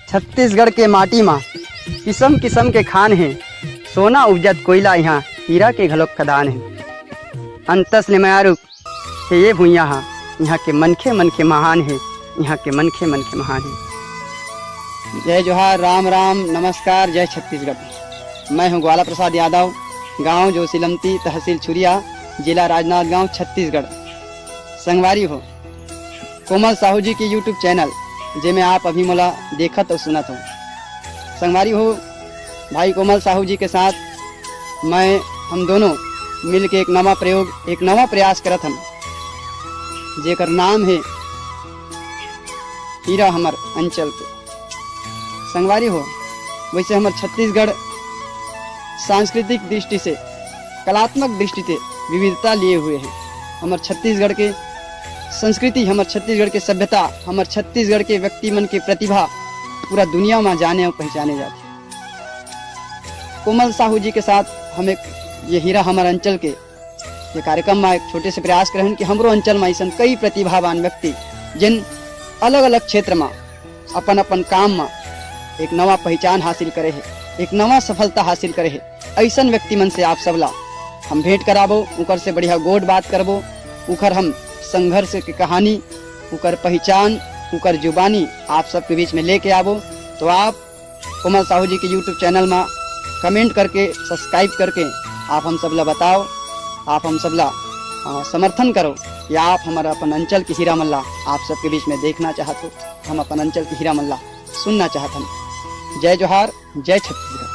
छत्तीसगढ़ के माटी माँ किस्म किस्म के खान हैं। सोना उपजत कोयला यहाँ हीरा के घलोक खदान है। अंतस ले मयारुक है ये भुइयाँ हाँ, यहाँ के मनखे महान है, यहाँ के मनखे महान है। जय जोहार, राम राम, नमस्कार, जय छत्तीसगढ़। मैं हूँ ग्वाला प्रसाद यादव, गांव जोशीलमती, तहसील छुरिया, जिला राजनांदगांव, छत्तीसगढ़। संगवारी हो कोमल साहू जी की यूट्यूब चैनल जिसमें आप अभी मोला देखत और सुनत हो। संगवारी हो भाई कोमल साहू जी के साथ हम दोनों मिल के एक नवा प्रयोग, एक नवा प्रयास करत हम, जेकर नाम है हीरा हमर अंचल के। संगवारी हो वैसे हमर छत्तीसगढ़ सांस्कृतिक दृष्टि से, कलात्मक दृष्टि से विविधता लिए हुए हैं। हमर छत्तीसगढ़ के संस्कृति, हमर छत्तीसगढ़ के सभ्यता, हमर छत्तीसगढ़ के व्यक्ति मन की प्रतिभा पूरा दुनिया में जाने और पहचाने जाते। कोमल साहू जी के साथ हम एक ये हीरा हमर अंचल के ये कार्यक्रम में एक छोटे से प्रयास करें कि हमरो अंचल में ऐसा कई प्रतिभावान व्यक्ति जिन अलग अलग क्षेत्र में अपन अपन काम में एक नवा पहचान हासिल करे है, एक नवा सफलता हासिल करे है, ऐसा व्यक्ति मन से आप सबला हम भेंट कराबो, उकर से बढ़िया गोड बात करबो, उकर हम संघर्ष की कहानी, उकर पहचान, उकर जुबानी आप सबके बीच में लेके आबो। तो आप कोमल साहू जी के यूट्यूब चैनल में कमेंट करके, सब्सक्राइब करके आप हम सबला बताओ, आप हम सबला समर्थन करो या आप हमारा अपन अंचल की हीरा मल्ला आप सबके बीच में देखना चाहते हो, हम अपन अंचल की हीरा मल्ला सुनना चाहते हैं। जय जोहार, जय छत्तीसगढ़।